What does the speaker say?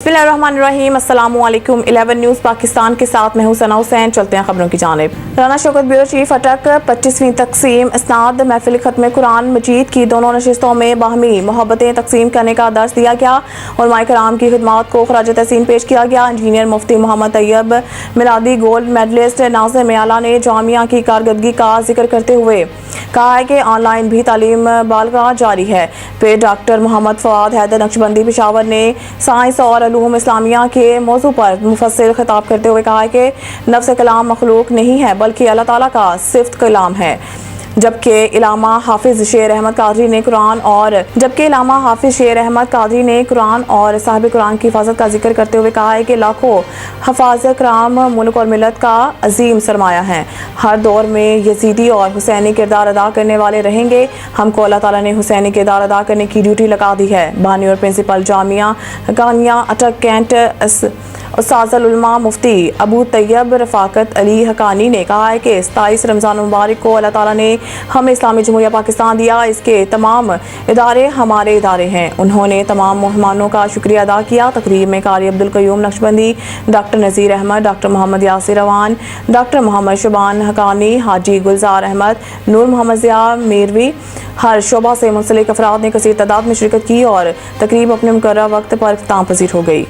बिस्मिल्लाहिर्रहमानिर्रहीम, अस्सलामुअलैकुम। 11 न्यूज़ पाकिस्तान के साथ मैं हूं सना हुसैन। चलते हैं खबरों की जानिब। राना शौकत ब्यूरो चीफ अटक 25वीं तकसीम इस्नाद महफिल खत्म कुरान मजीद की दोनों नशिस्तों में बाहमी मोहब्बतें तकसीम करने का दर्स दिया गया और माए कराम की खिदमात को खराज तहसीन पेश किया गया। इंजीनियर मुफ्ती मोहम्मद तैयब मिलादी गोल्ड मेडलिस्ट नाज़िर मियाला ने जामिया की कारकर्दगी का जिक्र करते हुए कहा है कि ऑनलाइन भी तालीम बालगा जारी है। फिर डॉक्टर मोहम्मद फवाद हैदर नक्शबंदी पेशावर ने साइंस और उलूम इस्लामिया के मौजू पर मुफस्सिल खिताब करते हुए कहा है कि नफ्स कलाम मखलूक नहीं है बल्कि अल्लाह ताला का सिफ्त कलाम है। जबकि इलामा हाफिज शेर अहमद कादरी ने कुरान और साहिब कुरान की हिफाजत का जिक्र करते हुए कहा है कि लाखों हफाज कराम मुल्क और मिलत का अजीम सरमाया है। हर दौर में यजीदी और हुसैनी किरदार अदा करने वाले रहेंगे। हमको अल्लाह ताला ने हुसैनी किरदार अदा करने की ड्यूटी लगा दी है। बानी और प्रिंसिपल जामिया हकानिया अटक कैंट उस्ताजुल उलमा मुफ्ती अबू तैयब रफाकत अली हकानी ने कहा है कि 27 रमज़ान मुबारक को अल्लाह ताला ने हमें इस्लामी जमहूरिया पाकिस्तान दिया। इसके तमाम इदारे हमारे इदारे हैं। उन्होंने तमाम मेहमानों का शुक्रिया अदा किया। तकरीब में कारी अब्दुल कयूम नक्शबंदी, डॉक्टर नज़ीर अहमद, डॉक्टर मोहम्मद यासिर रवान, डॉक्टर मोहम्मद शुबान हकानी, हाजी गुलजार अहमद, नूर मोहम्मद ज़िया मेरवी, हर शोबा से मुंसलिक अफराद ने कसीर तादाद में शिरकत की और तकरीब अपने मुकर्रर वक्त पर इख्तिताम पजीर हो गई।